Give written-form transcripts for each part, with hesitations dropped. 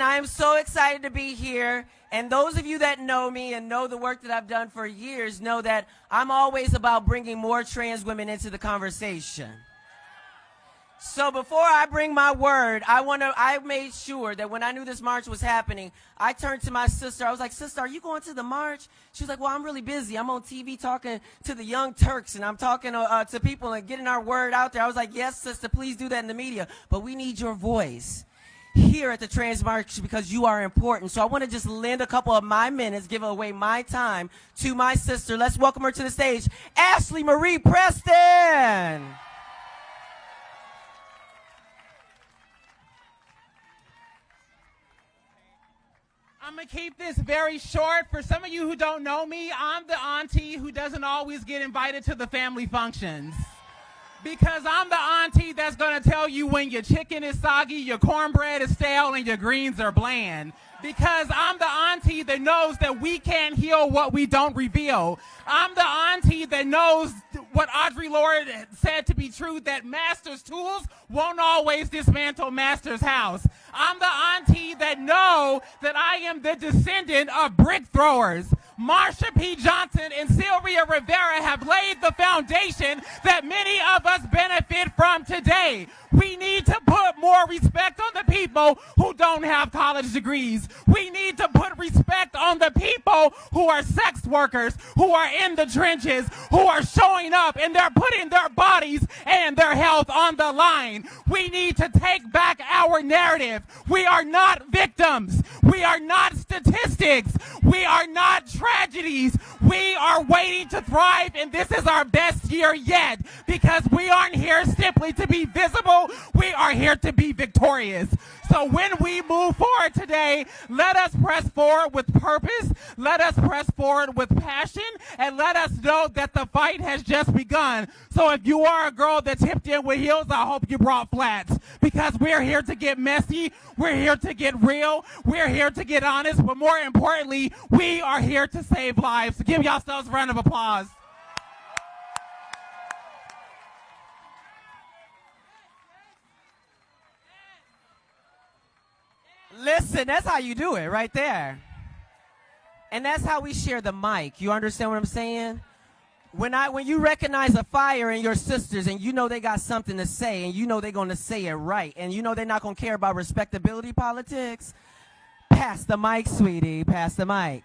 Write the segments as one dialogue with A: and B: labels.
A: Listen, I am so excited to be here. And those of you that know me and know the work that I've done for years know that I'm always about bringing more trans women into the conversation. So before I bring my word, I made sure that when I knew this march was happening, I turned to my sister. I was like, sister, are you going to the march? She was like, well, I'm really busy. I'm on TV talking to the Young Turks, and I'm talking to people and getting our word out there. I was like, yes, sister, please do that in the media. But we need your voice here at the Trans March because you are important. So I want to just lend a couple of my minutes, give away my time to my sister. Let's welcome her to the stage, Ashley Marie Preston.
B: I'm going to keep this very short. For some of you who don't know me, I'm the auntie who doesn't always get invited to the family functions. Because I'm the auntie that's going to tell you when your chicken is soggy, your cornbread is stale, and your greens are bland. Because I'm the auntie that knows that we can't heal what we don't reveal. I'm the auntie that knows what Audre Lorde said to be true, that master's tools won't always dismantle master's house. I'm the auntie that know that I am the descendant of brick throwers. Marsha P. Johnson and Sylvia Rivera have laid the foundation that many of us benefit from today. We need to put more respect on the people who don't have college degrees. We need to put respect on the people who are sex workers, who are in the trenches, who are showing up and they're putting their bodies and their health on the line. We need to take back our narrative. We are not victims. We are not statistics. We are not tragedies. We are waiting to thrive, and this is our best year yet because we aren't here simply to be visible. We are here to be victorious. So when we move forward today, let us press forward with purpose, let us press forward with passion, and let us know that the fight has just begun. So if you are a girl that's hipped in with heels, I hope you brought flats, because we're here to get messy, we're here to get real, we're here to get honest, but more importantly, we are here to save lives. So give yourselves a round of applause.
A: Listen, that's how you do it right there. And that's how we share the mic. You understand what I'm saying? When you recognize a fire in your sisters and you know they got something to say and you know they're going to say it right and you know they're not going to care about respectability politics, pass the mic, sweetie, pass the mic.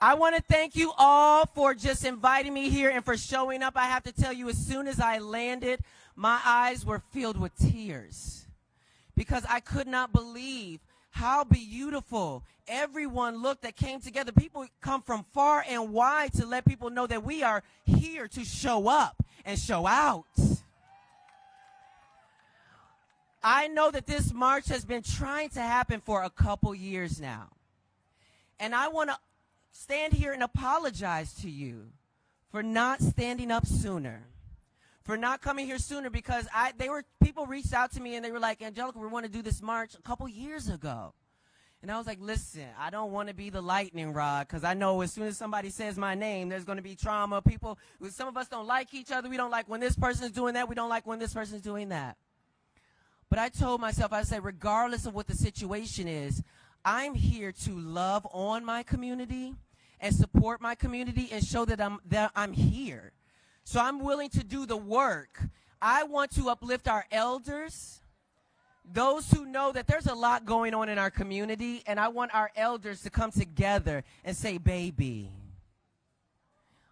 A: I want to thank you all for just inviting me here and for showing up. I have to tell you, as soon as I landed, my eyes were filled with tears, because I could not believe how beautiful everyone looked that came together. People come from far and wide to let people know that we are here to show up and show out. I know that this march has been trying to happen for a couple years now. And I want to stand here and apologize to you for not standing up sooner, for not coming here sooner, because people reached out to me and they were like, Angelica, we want to do this march a couple years ago. And I was like, listen, I don't want to be the lightning rod, because I know as soon as somebody says my name, there's going to be trauma. Some of us don't like each other. We don't like when this person is doing that. We don't like when this person is doing that. But I told myself, I said, regardless of what the situation is, I'm here to love on my community and support my community and show that I'm here. So I'm willing to do the work. I want to uplift our elders, those who know that there's a lot going on in our community, and I want our elders to come together and say, baby.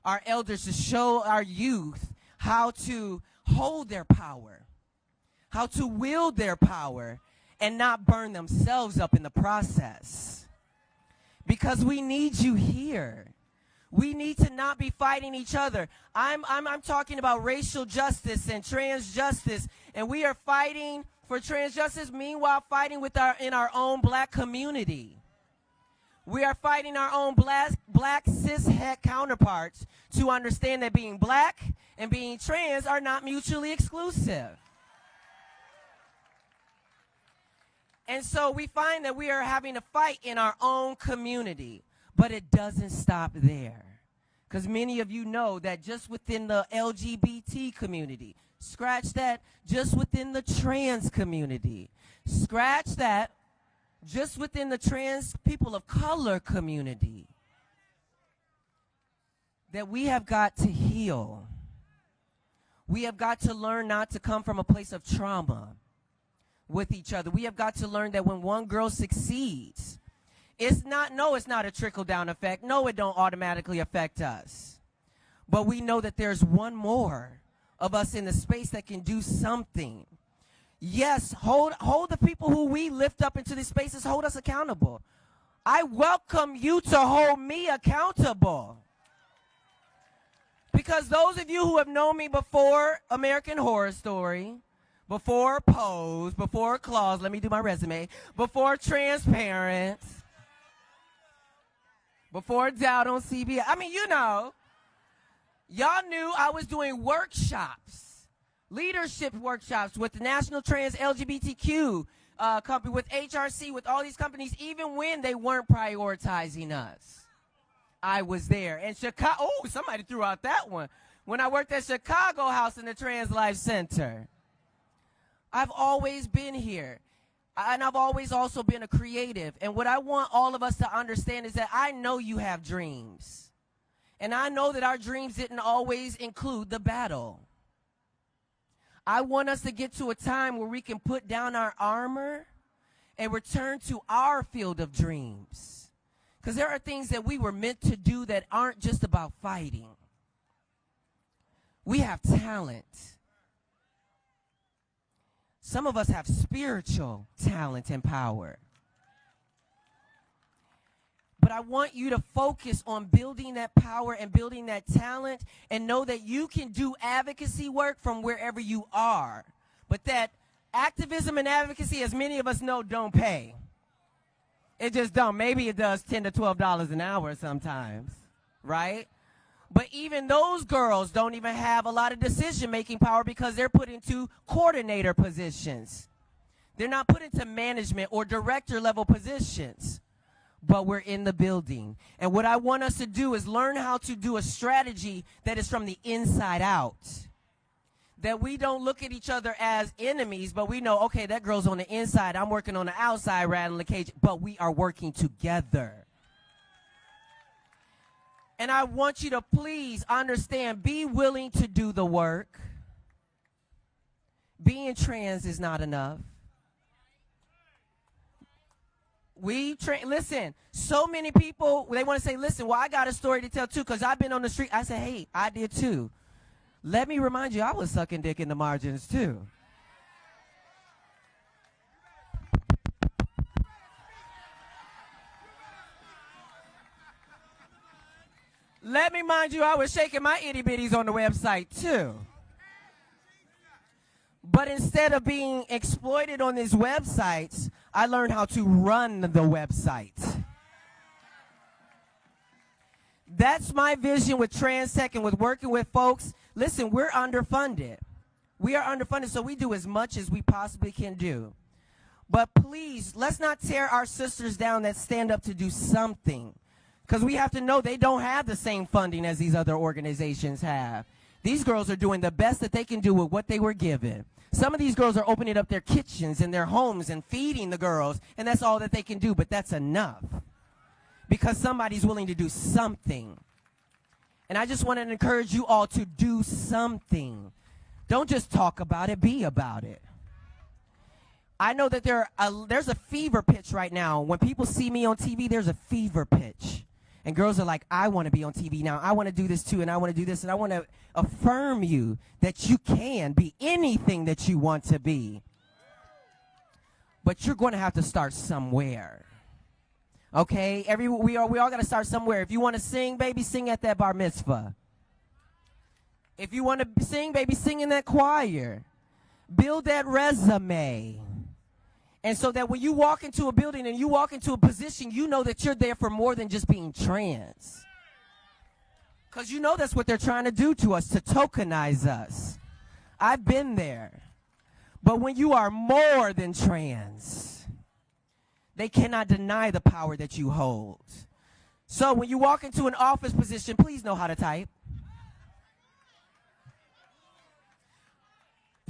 A: Our elders to show our youth how to hold their power, how to wield their power, and not burn themselves up in the process. Because we need you here. We need to not be fighting each other. I'm talking about racial justice and trans justice, and we are fighting for trans justice, meanwhile fighting in our own black community. We are fighting our own black cis-het counterparts to understand that being black and being trans are not mutually exclusive. And so we find that we are having a fight in our own community. But it doesn't stop there, because many of you know that just within the LGBT community, Scratch that, just within the trans community. Scratch that, just within the trans people of color community. That we have got to heal. We have got to learn not to come from a place of trauma with each other. We have got to learn that when one girl succeeds, it's not a trickle-down effect. No, it don't automatically affect us. But we know that there's one more of us in the space that can do something. Yes, hold the people who we lift up into these spaces, hold us accountable. I welcome you to hold me accountable. Because those of you who have known me before American Horror Story, before Pose, before Claws, let me do my resume, before Transparent, before Doubt on CBS, I mean, you know, y'all knew I was doing workshops, leadership workshops with the National Trans LGBTQ company, with HRC, with all these companies, even when they weren't prioritizing us. I was there. And Chicago, oh, somebody threw out that one. When I worked at Chicago House in the Trans Life Center. I've always been here. And I've always also been a creative. And what I want all of us to understand is that I know you have dreams. And I know that our dreams didn't always include the battle. I want us to get to a time where we can put down our armor and return to our field of dreams. Because there are things that we were meant to do that aren't just about fighting. We have talent. Some of us have spiritual talent and power. But I want you to focus on building that power and building that talent and know that you can do advocacy work from wherever you are. But that activism and advocacy, as many of us know, don't pay. It just don't. Maybe it does $10 to $12 an hour sometimes, right? But even those girls don't even have a lot of decision-making power because they're put into coordinator positions. They're not put into management or director-level positions. But we're in the building. And what I want us to do is learn how to do a strategy that is from the inside out. That we don't look at each other as enemies, but we know, okay, that girl's on the inside. I'm working on the outside, rattling the cage. But we are working together. And I want you to please understand, be willing to do the work. Being trans is not enough. Listen, so many people, they want to say, listen, well, I got a story to tell too because I've been on the street. I said, hey, I did too. Let me remind you, I was sucking dick in the margins too. Let me remind you, I was shaking my itty bitties on the website too. But instead of being exploited on these websites, I learned how to run the website. That's my vision with TransTech and with working with folks. Listen, we're underfunded. We are underfunded, so we do as much as we possibly can do. But please, let's not tear our sisters down that stand up to do something. Because we have to know they don't have the same funding as these other organizations have. These girls are doing the best that they can do with what they were given. Some of these girls are opening up their kitchens and their homes and feeding the girls, and that's all that they can do, but that's enough. Because somebody's willing to do something. And I just want to encourage you all to do something. Don't just talk about it, be about it. I know that there's a fever pitch right now. When people see me on TV, there's a fever pitch. And girls are like, I want to be on TV now. I want to do this too, and I want to do this, and I want to affirm you that you can be anything that you want to be. But you're going to have to start somewhere. Okay? We all got to start somewhere. If you want to sing, baby, sing at that bar mitzvah. If you want to sing, baby, sing in that choir. Build that resume. And so that when you walk into a building and you walk into a position, you know that you're there for more than just being trans. Because you know that's what they're trying to do to us, to tokenize us. I've been there. But when you are more than trans, they cannot deny the power that you hold. So when you walk into an office position, please know how to type.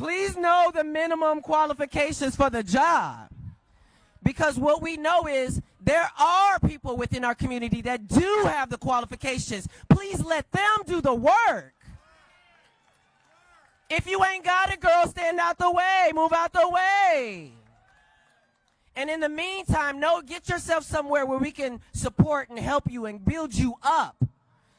A: Please know the minimum qualifications for the job. Because what we know is there are people within our community that do have the qualifications. Please let them do the work. If you ain't got it, girl, stand out the way. Move out the way. And in the meantime, get yourself somewhere where we can support and help you and build you up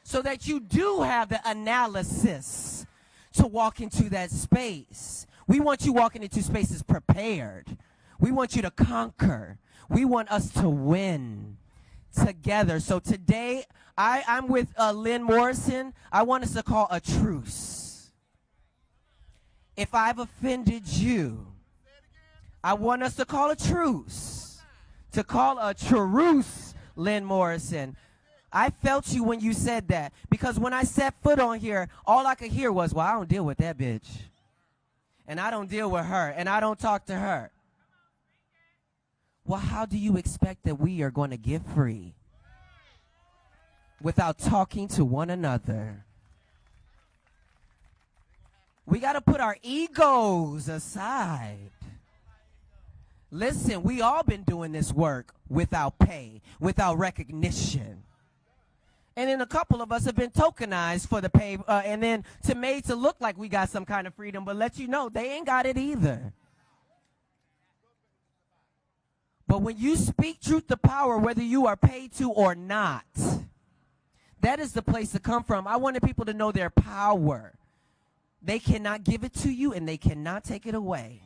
A: so that you do have the analysis to walk into that space. We want you walking into spaces prepared. We want you to conquer. We want us to win together. So today, I'm with Lynn Morrison. I want us to call a truce. If I've offended you, I want us to call a truce. To call a truce, Lynn Morrison. I felt you when you said that. Because when I set foot on here, all I could hear was, well, I don't deal with that bitch. And I don't deal with her. And I don't talk to her. Well, how do you expect that we are going to get free without talking to one another? We got to put our egos aside. Listen, we all been doing this work without pay, without recognition. And then a couple of us have been tokenized for the pay, and then made to look like we got some kind of freedom, but let you know, they ain't got it either. But when you speak truth to power, whether you are paid to or not, that is the place to come from. I wanted people to know their power. They cannot give it to you, and they cannot take it away.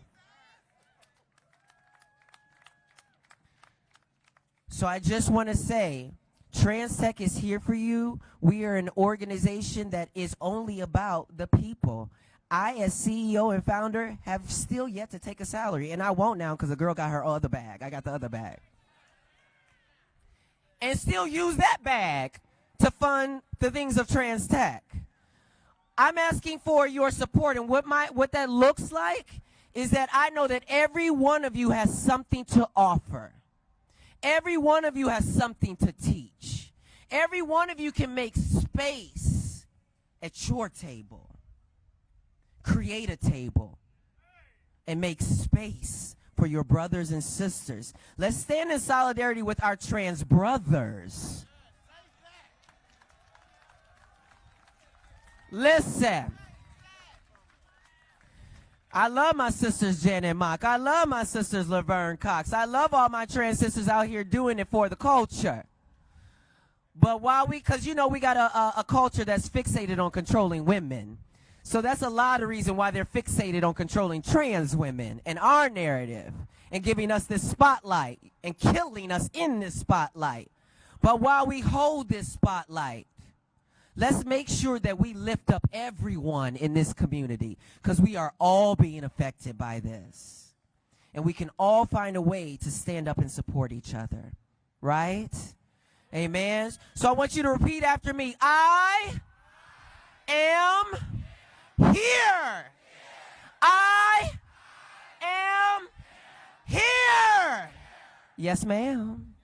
A: So I just want to say, TransTech is here for you. We are an organization that is only about the people. I, as CEO and founder, have still yet to take a salary, and I won't now because the girl got her other bag. I got the other bag. And still use that bag to fund the things of TransTech. I'm asking for your support, and what that looks like is that I know that every one of you has something to offer. Every one of you has something to teach. Every one of you can make space at your table. Create a table and make space for your brothers and sisters. Let's stand in solidarity with our trans brothers. Listen. I love my sisters Janet Mock. I love my sisters Laverne Cox. I love all my trans sisters out here doing it for the culture. But because we got a culture that's fixated on controlling women. So that's a lot of reason why they're fixated on controlling trans women and our narrative and giving us this spotlight and killing us in this spotlight. But while we hold this spotlight, let's make sure that we lift up everyone in this community because we are all being affected by this. And we can all find a way to stand up and support each other. Right? Amen. So I want you to repeat after me. I am here. I am here. Yes, ma'am.